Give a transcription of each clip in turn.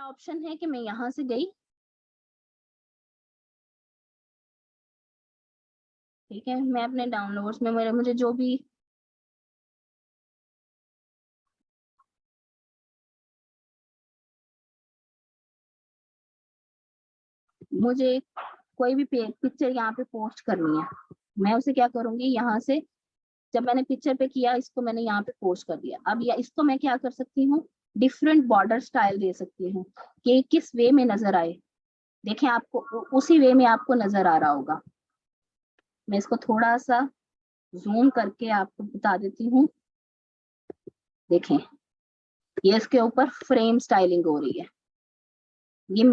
मेरा ऑप्शन है कि मैं यहाँ से गई, ठीक है, मैं अपने डाउनलोड्स में मुझे जो भी मुझे कोई भी पिक्चर यहाँ पे पोस्ट करनी है, मैं उसे क्या करूंगी, यहाँ से जब मैंने पिक्चर पे किया, इसको मैंने यहाँ पे पोस्ट कर दिया। अब या इसको मैं क्या कर सकती हूँ, डिफरेंट बॉर्डर स्टाइल दे सकती हूँ कि किस वे में नजर आए। देखें, आपको उसी वे में आपको नजर आ रहा होगा। मैं इसको थोड़ा सा जूम करके आपको बता देती हूँ। देखें, ये इसके ऊपर फ्रेम स्टाइलिंग हो रही है। ये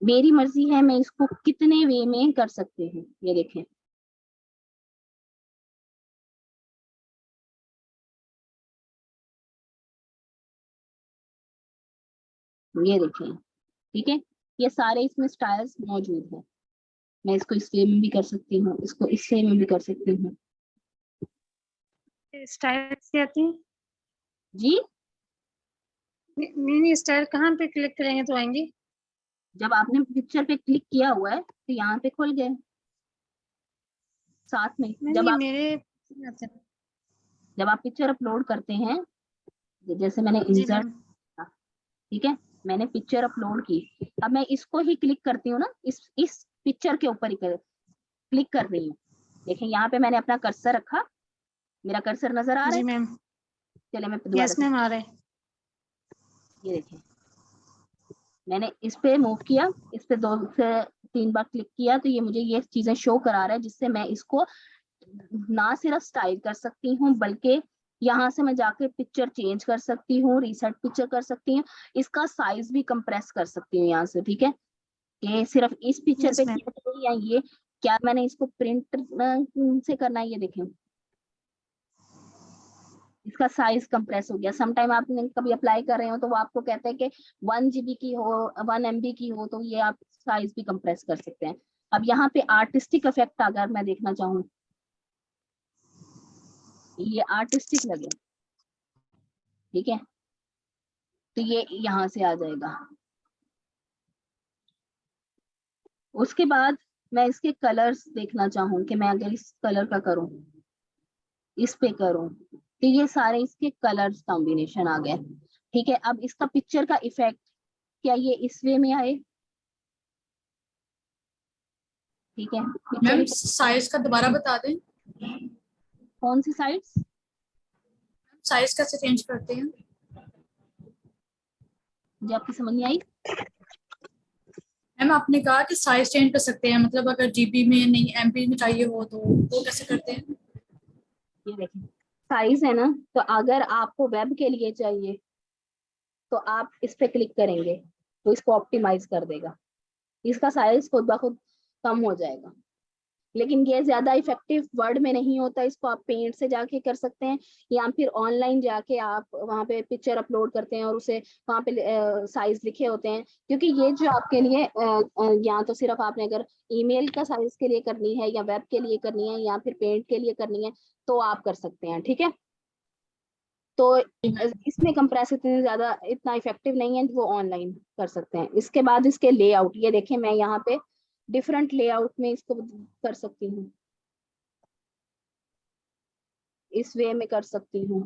मेरी मर्जी है, मैं इसको कितने वे में कर सकती हूँ। ये देखें, ये देखें, ठीक है, ये सारे इसमें स्टाइल्स मौजूद हैं। मैं इसको इस वे में भी कर सकती हूँ, इसको इस वे में भी कर सकती हूँ। स्टाइल से आती है जी, नहीं, स्टाइल कहाँ पे क्लिक करेंगे तो आएंगे? जब आपने पिक्चर पे क्लिक किया हुआ है तो यहाँ पे खुल गए साथ में। नहीं, मेरे जब आप पिक्चर अपलोड करते हैं, जैसे मैंने जी इंसर्ट, मैम, ठीक है, मैंने पिक्चर अपलोड की, अब मैं इसको ही क्लिक करती हूँ ना, इस पिक्चर के ऊपर ही क्लिक कर रही हूँ। देखें, यहाँ पे मैंने अपना कर्सर रखा, मेरा कर्सर नजर आ रहा जी है। मैम, चले मैं दोबारा यस से, मैम आ रहे हैं। ये देखें, मैंने इस पे मूव किया, इस पे 2 से 3 बार क्लिक किया, तो ये मुझे ये चीजें शो करा रहा है, जिससे मैं इसको ना सिर्फ स्टाइल कर सकती हूँ, बल्कि यहाँ से मैं जाके पिक्चर चेंज कर सकती हूँ, रीसेट पिक्चर कर सकती हूँ, इसका साइज भी कंप्रेस कर सकती हूँ यहाँ से, ठीक है, कि सिर्फ इस पिक्चर यस पे मैम, किया या ये क्या मैंने इसको प्रिंट से करना है। ये देखें, इसका साइज कंप्रेस हो गया। समटाइम आपने कभी अप्लाई कर रहे हो तो वो आपको कहते हैं कि 1 GB की हो, 1 MB की हो, तो ये आप साइज भी कंप्रेस कर सकते हैं। अब यहाँ पे आर्टिस्टिक इफेक्ट अगर मैं देखना चाहूँ, ये आर्टिस्टिक लगे, ठीक है, तो ये यहाँ से आ जाएगा। उसके बाद मैं इसके कलर्स देखना चाहूँ कि मैं अगर इस कलर का करूँ, इस पे करूँ, तो ये सारे इसके कलर्स कॉम्बिनेशन आ गए, ठीक है। अब इसका पिक्चर का इफेक्ट, क्या ये इस वे में आए, ठीक है, मैम पिक्चर साइज का दोबारा बता दें, कौन सी साइड्स, साइज कैसे चेंज करते हैं? जो आपकी समझ नहीं आई। मैम आपने कहा कि साइज चेंज कर सकते हैं, मतलब अगर जीबी में नहीं एमबी में चाहिए हो तो वो कैसे करते हैं? ये देखिए, साइज है ना, तो अगर आपको वेब के लिए चाहिए तो आप इस पे क्लिक करेंगे तो इसको ऑप्टिमाइज कर देगा, इसका साइज खुद ब खुद कम हो जाएगा। लेकिन ये ज्यादा इफेक्टिव वर्ड में नहीं होता, इसको आप पेंट से जाके कर सकते हैं, या फिर ऑनलाइन जाके आप वहाँ पे पिक्चर अपलोड करते हैं और उसे वहाँ पे साइज लिखे होते हैं। क्योंकि ये जो आपके लिए या तो सिर्फ आपने अगर ईमेल का साइज के लिए करनी है, या वेब के लिए करनी है, या फिर पेंट के लिए करनी है, तो आप कर सकते हैं, ठीक है। तो इसमें कंप्रेस इतना इफेक्टिव नहीं है, वो ऑनलाइन कर सकते हैं। इसके बाद इसके लेआउट, ये देखें, मैं यहाँ पे डिफरेंट लेआउट में इसको कर सकती हूँ, इस वे में कर सकती हूँ।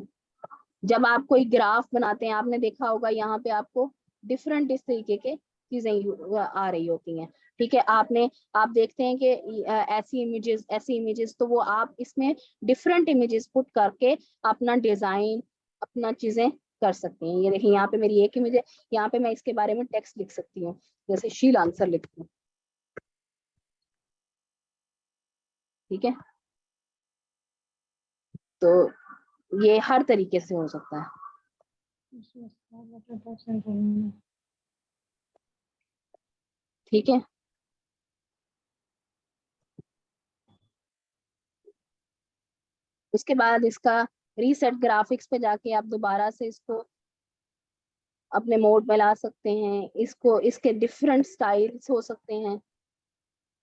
जब आप कोई ग्राफ बनाते हैं, आपने देखा होगा यहाँ पे आपको डिफरेंट इस तरीके के चीजें आ रही होती हैं, ठीक है। आप देखते हैं कि ऐसी इमेजेस, तो वो आप इसमें डिफरेंट इमेजेस पुट करके अपना डिजाइन, अपना चीजें कर सकते हैं। ये देखिए, यहाँ पे मेरी एक इमेज है, यहाँ पे मैं इसके बारे में टेक्स्ट लिख सकती हूँ, जैसे शील आंसर लिखती हूँ, ठीक है। तो ये हर तरीके से हो सकता है, ठीक है। उसके बाद इसका रीसेट ग्राफिक्स पे जाके आप दोबारा से इसको अपने मोड में ला सकते हैं, इसको इसके डिफरेंट स्टाइल्स हो सकते हैं।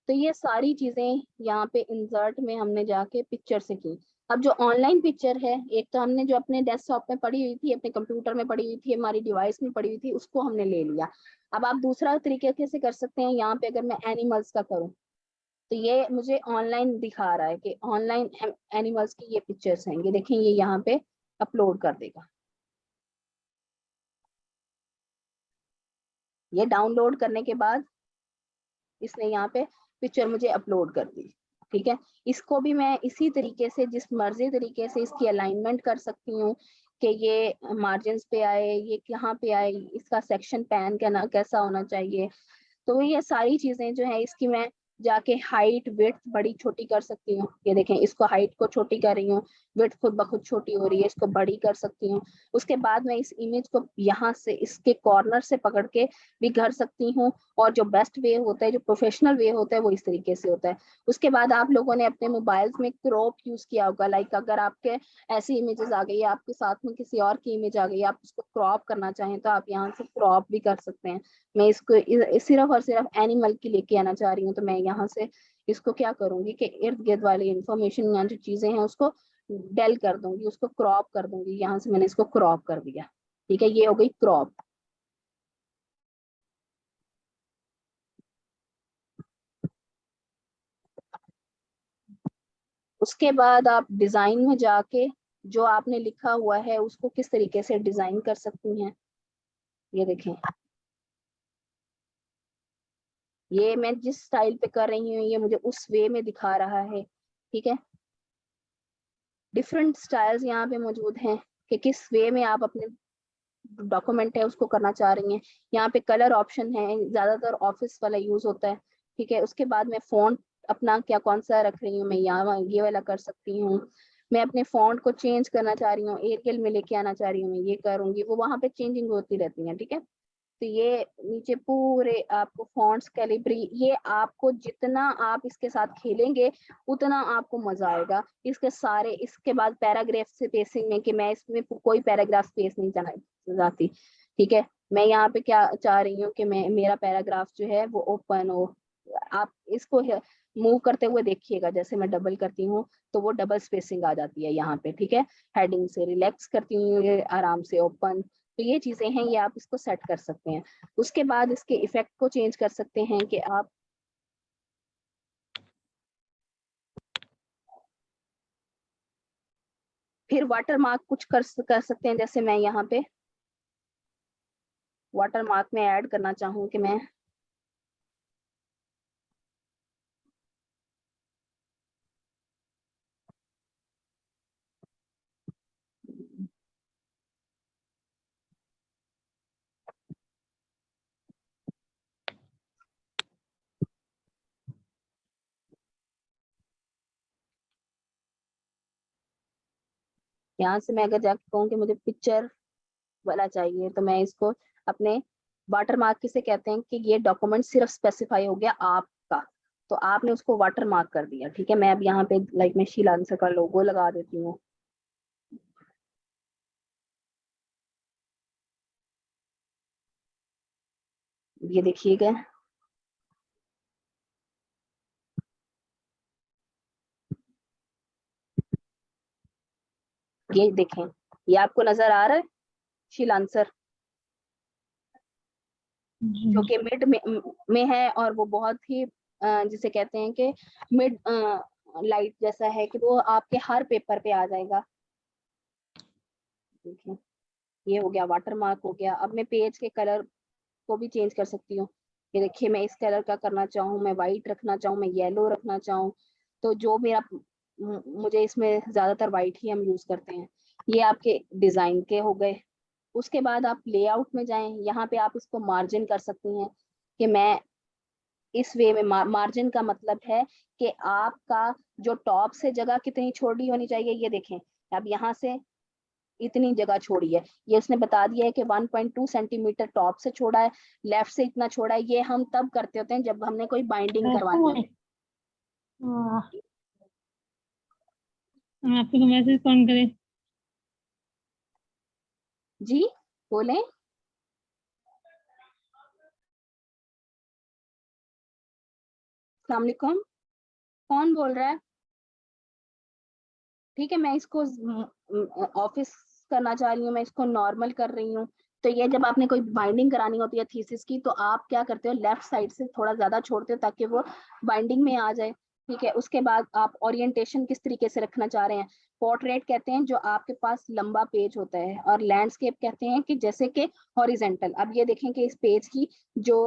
तो ये सारी चीजें यहाँ पे इंसर्ट में हमने जाके पिक्चर से की। अब जो ऑनलाइन पिक्चर है, एक तो हमने जो अपने डेस्कटॉप में पड़ी हुई थी, अपने कंप्यूटर में पड़ी हुई थी, हमारी डिवाइस में पड़ी हुई थी, उसको हमने ले लिया। अब आप दूसरा तरीके कैसे कर सकते हैं, यहाँ पे अगर मैं एनिमल्स का करूँ तो ये मुझे ऑनलाइन दिखा रहा है कि ऑनलाइन एनिमल्स की ये पिक्चर्स हैं, ये देखें, ये यहाँ पे अपलोड कर देगा। ये डाउनलोड करने के बाद इसने यहाँ पे पिक्चर मुझे अपलोड कर दी। ठीक है, इसको भी मैं इसी तरीके से, जिस मर्जी तरीके से इसकी अलाइनमेंट कर सकती हूँ कि ये मार्जिन पे आए, ये कहाँ पे आए, इसका सेक्शन पैन कैसा होना चाहिए। तो ये सारी चीजें जो है इसकी मैं जाके हाइट विड्थ बड़ी छोटी कर सकती हूँ। ये देखें, इसको हाइट को छोटी कर रही हूँ, विड्थ खुद ब खुद छोटी हो रही है, इसको बड़ी कर सकती हूँ। उसके बाद मैं इस इमेज को यहाँ से इसके कॉर्नर से पकड़ के भी कर सकती हूँ। और जो बेस्ट वे होता है, जो प्रोफेशनल वे होता है, वो इस तरीके से होता है। उसके बाद आप लोगों ने अपने मोबाइल्स में क्रॉप यूज किया होगा, लाइक अगर आपके ऐसी इमेजेस आ गई है, आपके साथ में किसी और की इमेज आ गई, आप उसको क्रॉप करना चाहें तो आप यहाँ से क्रॉप भी कर सकते हैं। मैं इसको सिर्फ और सिर्फ एनिमल की लेके आना चाह रही हूँ, तो मैं यहाँ से इसको क्या करूंगी कि इर्द गिर्द वाली इंफॉर्मेशन, यहाँ जो चीजें हैं उसको डेल कर दूंगी, उसको क्रॉप कर दूंगी। यहाँ से मैंने इसको क्रॉप कर दिया। ठीक है, ये हो गई क्रॉप। उसके बाद आप डिजाइन में जाके जो आपने लिखा हुआ है उसको किस तरीके से डिजाइन कर सकती हैं, ये देखें। ये मैं जिस स्टाइल पे कर रही हूँ ये मुझे उस वे में दिखा रहा है। ठीक है, डिफरेंट स्टाइल्स यहाँ पे मौजूद हैं कि किस वे में आप अपने डॉक्यूमेंट है उसको करना चाह रही हैं। यहाँ पे कलर ऑप्शन है, ज्यादातर ऑफिस वाला यूज होता है। ठीक है, उसके बाद मैं फॉन्ट अपना क्या कौन सा रख रही हूँ, मैं यहाँ ये वाला कर सकती हूँ। मैं अपने फॉन्ट को चेंज करना चाह रही हूँ, एरियल में लेके आना चाह रही हूँ, मैं ये करूंगी। वो वहां पे चेंजिंग होती रहती है। ठीक है, तो ये नीचे पूरे आपको फॉन्ट्स कैलिब्री, ये आपको जितना आप इसके साथ खेलेंगे उतना आपको मजा आएगा। इसके सारे, इसके बाद पैराग्राफ से पेसिंग में कि मैं इसमें कोई पैराग्राफ स्पेस नहीं चाहती। ठीक है, मैं यहाँ पे क्या चाह रही हूँ कि मैं मेरा पैराग्राफ जो है वो ओपन हो। आप इसको मूव करते हुए देखिएगा, जैसे मैं डबल करती हूँ तो वो डबल स्पेसिंग आ जाती है यहाँ पे। ठीक है, हेडिंग से रिलैक्स करती हूँ, ये आराम से ओपन। तो ये चीजें हैं, ये आप इसको सेट कर सकते हैं। उसके बाद इसके इफेक्ट को चेंज कर सकते हैं कि आप फिर वाटर मार्क कुछ कर सकते हैं। जैसे मैं यहाँ पे वाटर मार्क में ऐड करना चाहूँ कि मैं यहाँ से, मैं अगर जाके कहूँ कि मुझे पिक्चर वाला चाहिए, तो मैं इसको अपने वाटर मार्क किसे कहते हैं कि ये डॉक्यूमेंट सिर्फ स्पेसिफाई हो गया आपका, तो आपने उसको वाटर मार्क कर दिया। ठीक है, मैं अब यहाँ पे लाइक मैं शीला आंसर का लोगो लगा देती हूँ। ये देखिएगा, ये देखें, ये आपको नजर आ रहा है शील आंसर, जो कि मिड में है, और वो बहुत ही जिसे कहते हैं कि मिड लाइट जैसा है कि वो आपके हर पेपर पे आ जाएगा। देखिए, ये हो गया वाटर मार्क हो गया। अब मैं पेज के कलर को भी चेंज कर सकती हूँ। ये देखिए, मैं इस कलर का करना चाहूँ, मैं वाइट रखना चाहूँ, मैं येलो रखना चाहूँ, तो जो मेरा मुझे इसमें ज्यादातर वाइट ही हम यूज करते हैं। ये आपके डिजाइन के हो गए। उसके बाद आप लेआउट में जाएं, यहाँ पे आप इसको मार्जिन कर सकती हैं कि मैं इस वे में मार्जिन का मतलब है कि आपका जो टॉप से जगह कितनी छोटी होनी चाहिए। ये देखें, अब यहाँ से इतनी जगह छोड़ी है, ये उसने बता दिया है कि 1.2 सेंटीमीटर टॉप से छोड़ा है, लेफ्ट से इतना छोड़ा है। ये हम तब करते होते हैं जब हमने कोई बाइंडिंग करवानी होती आपको मैसेज कौन करे? है। जी बोलें। अस्सलाम वालेकुम, कौन बोल रहा है? ठीक है, मैं इसको ऑफिस करना चाह रही हूँ, मैं इसको नॉर्मल कर रही हूँ। तो ये जब आपने कोई बाइंडिंग करानी होती है थीसिस की, तो आप क्या करते हो, लेफ्ट साइड से थोड़ा ज्यादा छोड़ते हो ताकि वो बाइंडिंग में आ जाए। ठीक है, उसके बाद आप ओरिएंटेशन किस तरीके से रखना चाह रहे हैं। पोर्ट्रेट कहते हैं जो आपके पास लंबा पेज होता है, और लैंडस्केप कहते हैं कि जैसे कि हॉरिजेंटल। अब ये देखें कि इस पेज की जो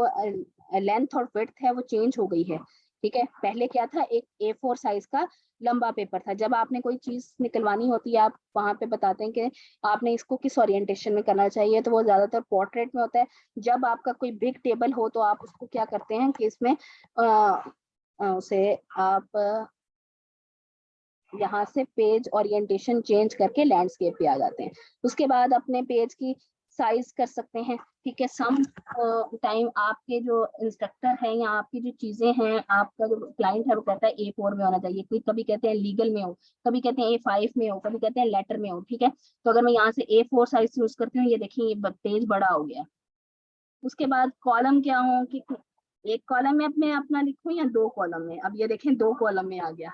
लेंथ और विड्थ है वो चेंज हो गई है। ठीक है, पहले क्या था, एक A4 साइज का लंबा पेपर था। जब आपने कोई चीज निकलवानी होती है, आप वहां पे बताते हैं कि आपने इसको किस ओरिएंटेशन में करना चाहिए, तो वो ज्यादातर पोर्ट्रेट में होता है। जब आपका कोई बिग टेबल हो तो आप उसको क्या करते हैं कि इसमें उसे आप यहाँ से पेज ओरिएंटेशन चेंज करके लैंडस्केप पे आ जाते हैं। उसके बाद अपने पेज की साइज कर सकते हैं। ठीक है, सम टाइम आपके जो इंस्ट्रक्टर है या आपकी जो चीजें हैं, आपका जो क्लाइंट है वो कहता है A4 में होना चाहिए, कोई कभी कहते हैं लीगल में हो, कभी कहते हैं A5 में हो, कभी कहते हैं लेटर में हो। ठीक है, तो अगर मैं यहाँ से A4 साइज यूज करती हूँ, ये देखिए ये पेज बड़ा हो गया। उसके बाद कॉलम क्या हो कि एक कॉलम में अपने अपना लिखूं या दो कॉलम में। अब ये देखें दो कॉलम में आ गया।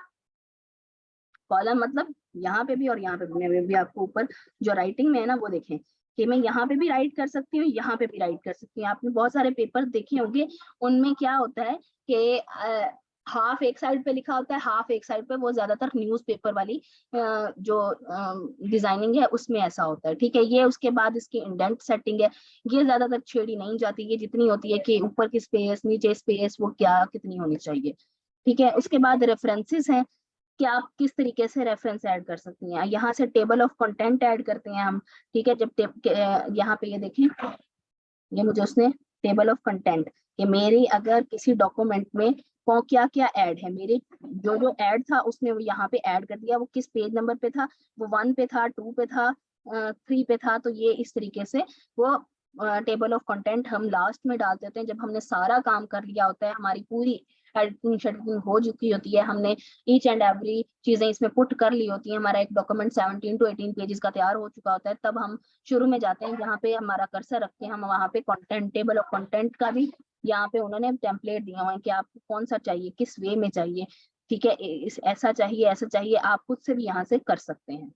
कॉलम मतलब यहाँ पे भी और यहाँ पे भी। मैं भी आपको ऊपर जो राइटिंग में है ना वो देखें कि मैं यहाँ पे भी राइट कर सकती हूँ, यहाँ पे भी राइट कर सकती हूँ। आपने बहुत सारे पेपर देखे होंगे, उनमें क्या होता है कि हाफ एक साइड पे लिखा होता है, हाफ एक साइड पे। वो ज्यादातर न्यूज़पेपर वाली जो डिजाइनिंग है उसमें ऐसा होता है। ठीक है, ये उसके बाद इसकी इंडेंट सेटिंग है, ये ज्यादातर छेड़ी नहीं जाती, ये जितनी होती है कि ऊपर की स्पेस, नीचे स्पेस, वो क्या कितनी होनी चाहिए। ठीक है, उसके बाद रेफरेंसेस हैं कि आप किस तरीके से रेफरेंस ऐड कर सकती हैं। यहाँ से टेबल ऑफ कंटेंट ऐड करते हैं हम। ठीक है, जब यहाँ पे ये देखें, ये मुझे उसने टेबल ऑफ कंटेंट कि मेरी अगर किसी डॉक्यूमेंट में को क्या क्या ऐड है, मेरे जो जो ऐड था उसने वो यहाँ पे ऐड कर दिया। वो किस पेज नंबर पे था, वो 1 पे था, 2 पे था, 3 पे था। तो ये इस तरीके से वो टेबल ऑफ कंटेंट हम लास्ट में डाल देते हैं, जब हमने सारा काम कर लिया होता है, हमारी पूरी एडिटिंग शेडिटिंग हो चुकी होती है, हमने ईच एंड एवरी चीजें इसमें पुट कर ली होती है, हमारा एक डॉक्यूमेंट 17 to 18 पेजेस का तैयार हो चुका होता है। तब हम शुरू में जाते हैं, जहाँ पे हमारा कर्सर रखते हैं हम, वहाँ पे कंटेंट, टेबल ऑफ कंटेंट का भी यहाँ पे उन्होंने टेम्पलेट दिया हुआ है कि आपको कौन सा चाहिए, किस वे में चाहिए। ठीक है, ऐसा चाहिए, ऐसा चाहिए, आप खुद से भी यहाँ से कर सकते हैं।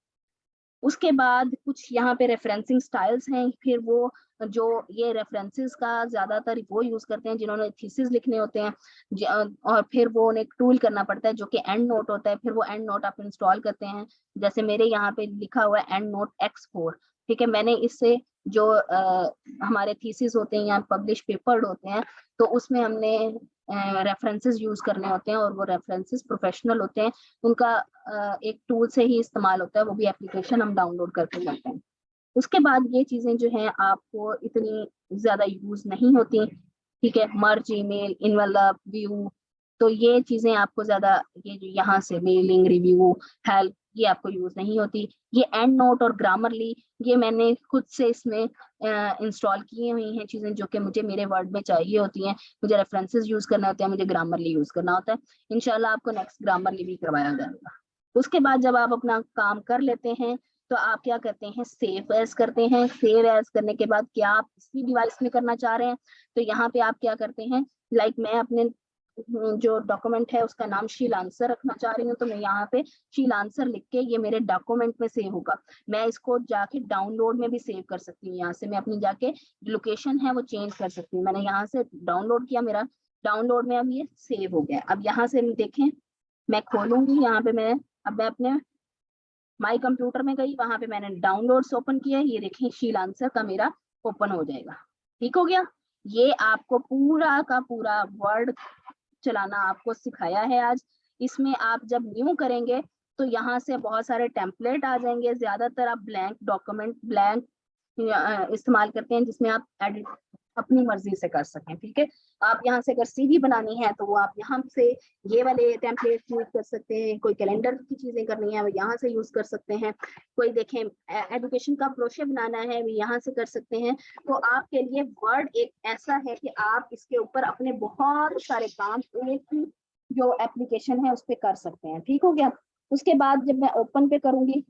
उसके बाद कुछ यहाँ पे रेफरेंसिंग स्टाइल्स हैं। फिर वो जो ये रेफरेंसेस का ज्यादातर वो यूज करते हैं जिन्होंने थीसिस लिखने होते हैं, और फिर वो उन्हें एक टूल करना पड़ता है जो कि एंड नोट होता है। फिर वो एंड नोट आप इंस्टॉल करते हैं, जैसे मेरे यहाँ पे लिखा हुआ है एंड नोट X4। ठीक है, मैंने इससे जो हमारे थीसिस होते हैं या पब्लिश पेपर होते हैं, तो उसमें हमने रेफरेंसेस यूज करने होते हैं, और वो रेफरेंसेस प्रोफेशनल होते हैं। उनका एक टूल से ही इस्तेमाल होता है, वो भी एप्लीकेशन हम डाउनलोड करके करते हैं। उसके बाद ये चीजें जो हैं आपको इतनी ज्यादा यूज नहीं होती। ठीक है, मर्ज, ईमेल, इनवेलप, व्यू, तो ये चीजें आपको ज्यादा, ये जो यहाँ से मेलिंग, रिव्यू, हेल्प, ये आपको यूज नहीं होती। ये एंड नोट और ग्रामरली, ये मैंने खुद से इसमें इंस्टॉल की हुई हैं चीजें जो कि मुझे मेरे वर्ड में चाहिए होती हैं। मुझे रेफरेंसेस यूज करना होता है, मुझे ग्रामरली यूज करना होता है। इंशाल्लाह आपको नेक्स्ट ग्रामरली भी करवाया जाएगा। उसके बाद जब आप अपना काम कर लेते हैं, तो आप क्या करते हैं, सेव एज करते हैं। सेव एज करने के बाद क्या आप इसी डिवाइस में करना चाह रहे हैं, तो यहाँ पे आप क्या करते हैं, लाइक मैं अपने जो डॉक्यूमेंट है उसका नाम शील आंसर रखना चाह रही हूँ, तो मैं यहाँ पे शील आंसर लिख के ये मेरे डॉक्यूमेंट में सेव होगा। मैं इसको जाके डाउनलोड में भी सेव कर सकती हूँ। यहाँ से मैं अपनी जाके लोकेशन है वो चेंज कर सकती हूँ। मैंने यहाँ से डाउनलोड किया, मेरा डाउनलोड में अब ये सेव हो गया। अब यहाँ से देखें, मैं खोलूंगी यहाँ पे, अब मैं अपने माई कंप्यूटर में गई, वहां पे मैंने डाउनलोड्स ओपन किया, ये देखें शील आंसर का मेरा ओपन हो जाएगा। ठीक हो गया। ये आपको पूरा का पूरा वर्ड चलाना आपको सिखाया है आज। इसमें आप जब न्यू करेंगे तो यहाँ से बहुत सारे टेम्पलेट आ जाएंगे। ज्यादातर आप ब्लैंक डॉक्यूमेंट, ब्लैंक इस्तेमाल करते हैं जिसमें आप एडिट अपनी मर्जी से कर सकें। ठीक है, आप यहाँ से अगर CV बनानी है तो वो आप यहाँ से ये वाले टेम्पलेट यूज कर सकते हैं। कोई कैलेंडर की चीजें करनी है वो यहाँ से यूज कर सकते हैं। कोई देखें एजुकेशन का ब्रोशर बनाना है वो यहाँ से कर सकते हैं। तो आपके लिए वर्ड एक ऐसा है कि आप इसके ऊपर अपने बहुत सारे काम एक ही जो एप्लीकेशन है उस पर कर सकते हैं। ठीक हो गया। उसके बाद जब मैं ओपन पे करूंगी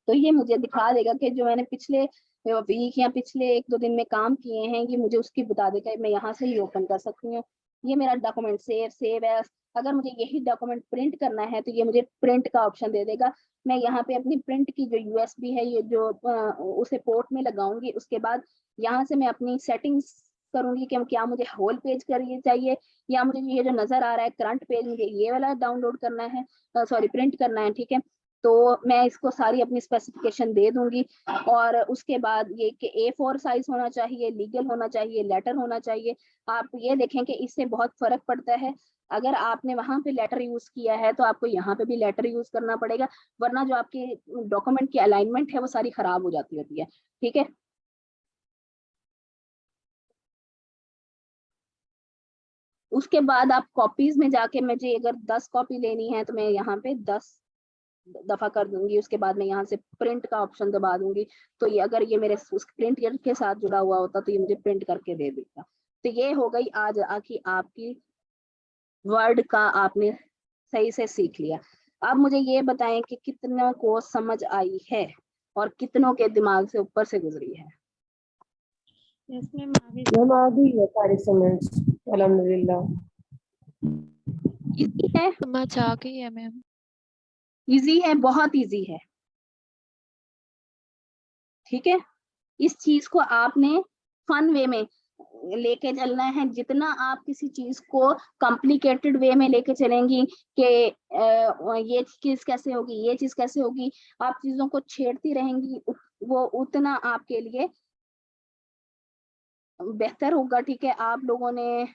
तो ये मुझे दिखा देगा कि जो मैंने पिछले वीक या पिछले 1-2 दिन में काम किए हैं, ये मुझे उसकी बता देगा। मैं यहाँ से ही ओपन कर सकती हूँ। ये मेरा डॉक्यूमेंट सेव एज। अगर मुझे यही डॉक्यूमेंट प्रिंट करना है तो ये मुझे प्रिंट का ऑप्शन दे देगा। मैं यहाँ पे अपनी प्रिंट की जो यूएसबी है ये जो उसे पोर्ट में लगाऊंगी। उसके बाद यहाँ से मैं अपनी सेटिंग्स करूंगी कि क्या मुझे होल पेज करिए चाहिए या मुझे ये जो नजर आ रहा है करंट पेज मुझे ये वाला डाउनलोड करना है, सॉरी प्रिंट करना है। ठीक है, तो मैं इसको सारी अपनी स्पेसिफिकेशन दे दूंगी। और उसके बाद ये कि A4 साइज होना चाहिए, लीगल होना चाहिए, लेटर होना चाहिए। आप ये देखें कि इससे बहुत फर्क पड़ता है। अगर आपने वहां पे लेटर यूज किया है तो आपको यहाँ पे भी लेटर यूज करना पड़ेगा, वरना जो आपके डॉक्यूमेंट की अलाइनमेंट है वो सारी खराब हो जाती होती है। ठीक है, उसके बाद आप कॉपीज में जाके मुझे अगर 10 कॉपी लेनी है तो मैं यहाँ पे 10 दफा कर दूंगी। उसके बाद मैं यहाँ से प्रिंट का ऑप्शन दबा दूंगी। तो ये अगर ये मेरे उस प्रिंट के साथ जुड़ा हुआ होता तो ये मुझे प्रिंट करके दे देगा। तो ये हो गई आज आकी आपकी वर्ड का आपने सही से सीख लिया। अब मुझे ये बताएं कि कितनों को समझ आई है और कितनों के दिमाग से ऊपर से गुजरी है। यस मैम आगे मैम आ गई है सारी समझ, अल्हम्दुलिल्लाह। इजी है, समझ आ गई है मैम। इजी है, बहुत इजी है। ठीक है, इस चीज को आपने फन वे में लेके चलना है। जितना आप किसी चीज को कॉम्प्लिकेटेड वे में लेके चलेंगी कि ये चीज कैसे होगी, ये चीज कैसे होगी, आप चीजों को छेड़ती रहेंगी, वो उतना आपके लिए बेहतर होगा। ठीक है, आप लोगों ने